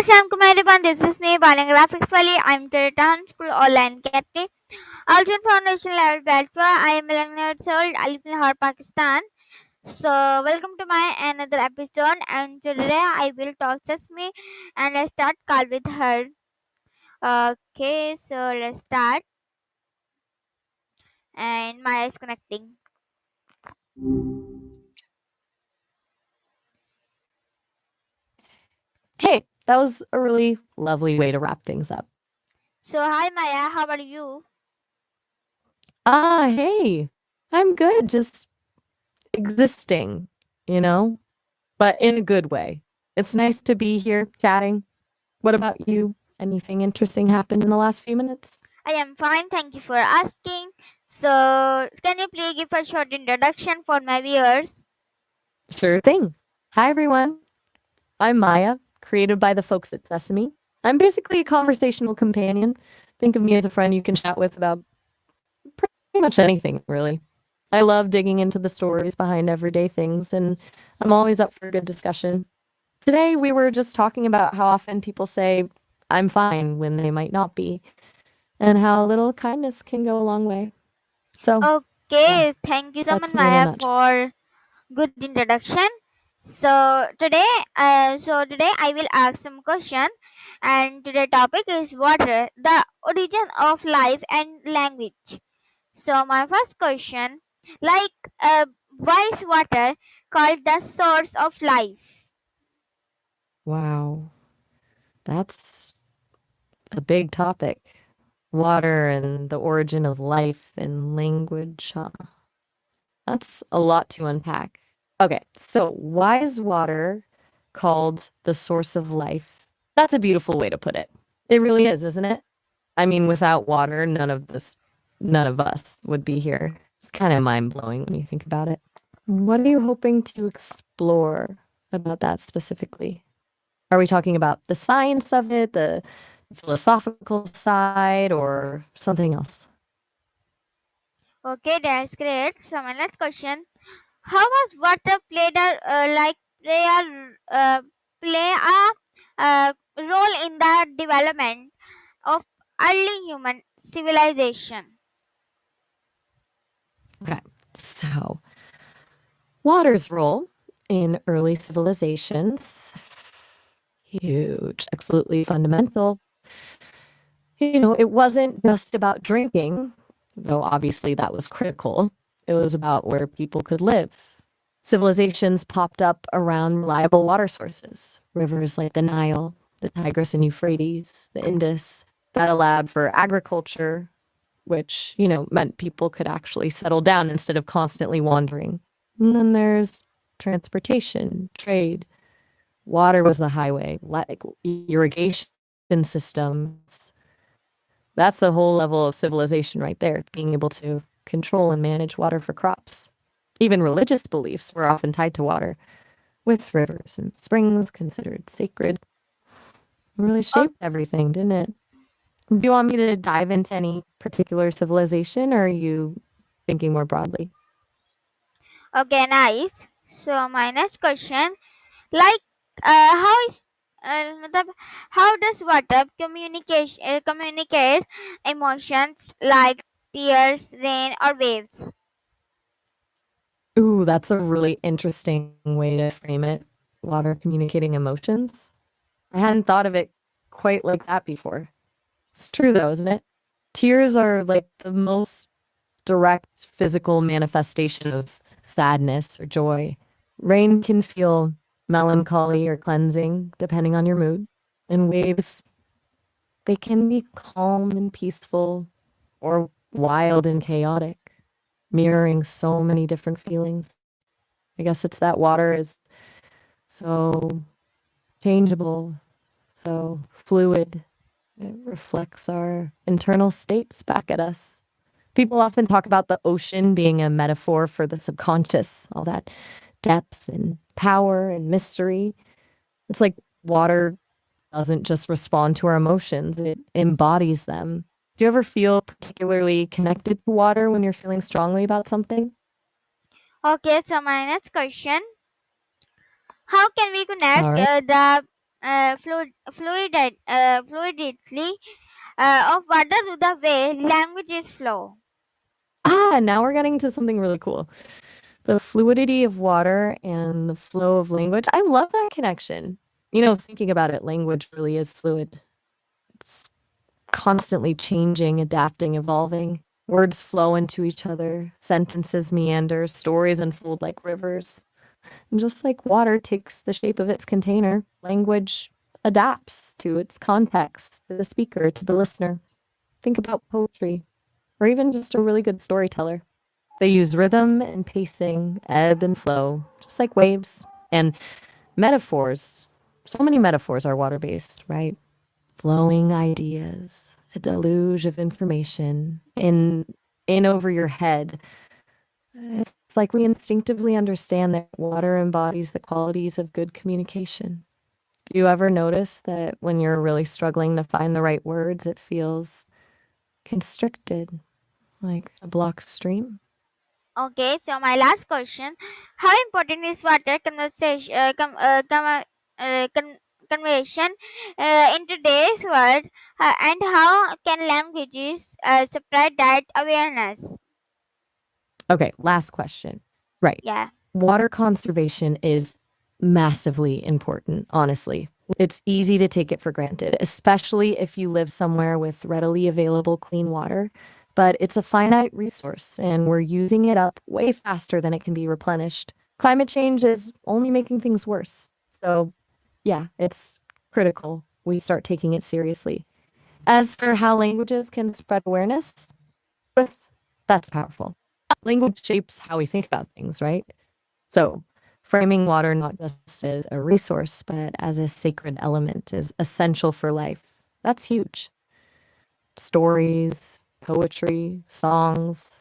Assalamualaikum everyone, this is me, GraphicsWali. I'm Town School Online Academy. Also Foundation Level 12. I am 11 years old. I live in Lahore, Pakistan. So, welcome to my another episode. And today I will talk just me and let's start call with her. Okay, so let's start. And Maya is connecting. Hey, that was a really lovely way to wrap things up. So, hi Maya, how are you? Hey, I'm good, just existing, but in a good way. It's nice to be here chatting. What about you? Anything interesting happened in the last few minutes? I am fine, thank you for asking. So, can you please give a short introduction for my viewers? Sure thing. Hi, everyone. I'm Maya, created by the folks at Sesame. I'm basically a conversational companion. Think of me as a friend you can chat with about pretty much anything, really. I love digging into the stories behind everyday things, and I'm always up for a good discussion. Today, we were just talking about how often people say, I'm fine, when they might not be, and how a little kindness can go a long way. So, yeah, Okay, thank you so much, that's me in a Maya, nutshell. for good introduction. So today I will ask some question, and today topic is water, the origin of life and language. So my first question, like, why is water called the source of life? Wow, that's a big topic. Water and the origin of life and language. Huh? That's a lot to unpack. Okay, so why is water called the source of life? That's a beautiful way to put it. It really is, isn't it? I mean, without water, none of us would be here. It's kind of mind blowing when you think about it. What are you hoping to explore about that specifically? Are we talking about the science of it, the philosophical side, or something else? Okay, that's great. So my next question, how was water played a play play a role in the development of early human civilization? Okay, so water's role in early civilizations, huge, absolutely fundamental. It wasn't just about drinking, though obviously that was critical. It was about where people could live. Civilizations popped up around reliable water sources, rivers like the Nile, the Tigris and Euphrates, the Indus, that allowed for agriculture, which, meant people could actually settle down instead of constantly wandering. And then there's transportation, trade. Water was the highway, like irrigation systems. That's the whole level of civilization right there, being able to control and manage water for crops. Even religious beliefs were often tied to water, with rivers and springs considered sacred. It really O- shaped everything, didn't it? Do you want me to dive into any particular civilization, or are you thinking more broadly? Okay, nice. So my next question, like, how is matlab, how does water communicate emotions like tears, rain, or waves? Ooh, that's a really interesting way to frame it. Water communicating emotions. I hadn't thought of it quite like that before. It's true though, isn't it? Tears are like the most direct physical manifestation of sadness or joy. Rain can feel melancholy or cleansing, depending on your mood. And waves, they can be calm and peaceful or wild and chaotic, mirroring so many different feelings. I guess it's that water is so changeable, so fluid. It reflects our internal states back at us. People often talk about the ocean being a metaphor for the subconscious, all that depth and power and mystery. It's like water doesn't just respond to our emotions, it embodies them. Do you ever feel particularly connected to water when you're feeling strongly about something? Okay, so my next question, how can we All connect right. the fluidity of water to the way languages flow. Now we're getting to something really cool. The fluidity of water and the flow of language. I love that connection. Thinking about it, language really is fluid. It's constantly changing, adapting, evolving. Words flow into each other, sentences meander, stories unfold like rivers. And just like water takes the shape of its container, language adapts to its context, to the speaker, to the listener. Think about poetry, or even just a really good storyteller. They use rhythm and pacing, ebb and flow, just like waves. And metaphors, so many metaphors are water based, right? Flowing ideas, a deluge of information in over your head. It's like we instinctively understand that water embodies the qualities of good communication. Do you ever notice that when you're really struggling to find the right words, it feels constricted, like a blocked stream? Okay, so my last question: how important is water conversation, conversation in today's world, and how can languages spread that awareness? Okay, last question. Right. Yeah. Water conservation is massively important, honestly. It's easy to take it for granted, especially if you live somewhere with readily available clean water. But it's a finite resource, and we're using it up way faster than it can be replenished. Climate change is only making things worse. So, yeah, it's critical we start taking it seriously. As for how languages can spread awareness, with that's powerful. Language shapes how we think about things, right? So, framing water not just as a resource, but as a sacred element is essential for life. That's huge. Stories, poetry, songs,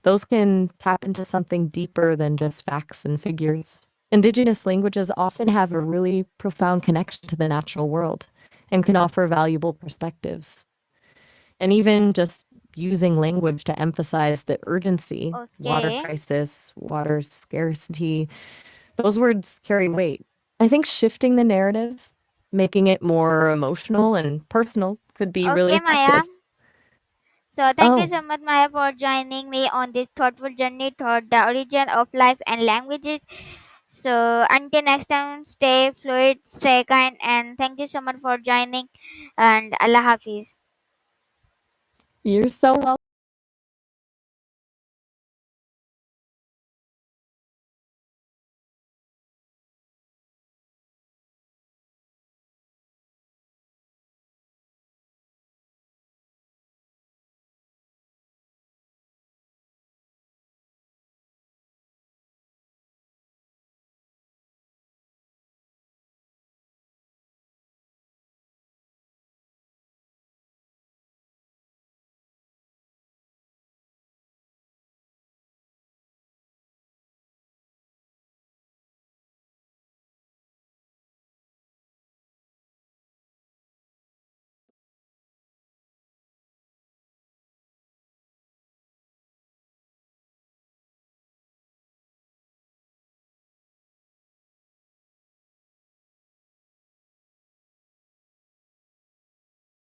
those can tap into something deeper than just facts and figures. Indigenous languages often have a really profound connection to the natural world and can offer valuable perspectives. And even just using language to emphasize the urgency, water Okay. crisis, water scarcity, those words carry weight. I think shifting the narrative, making it more emotional and personal, could be really Okay, Maya. effective. So thank you Oh, so much, Maya, for joining me on this thoughtful journey toward the origin of life and languages. So until next time, stay fluid, stay kind, and thank you so much for joining. And Allah Hafiz. you're so welcome.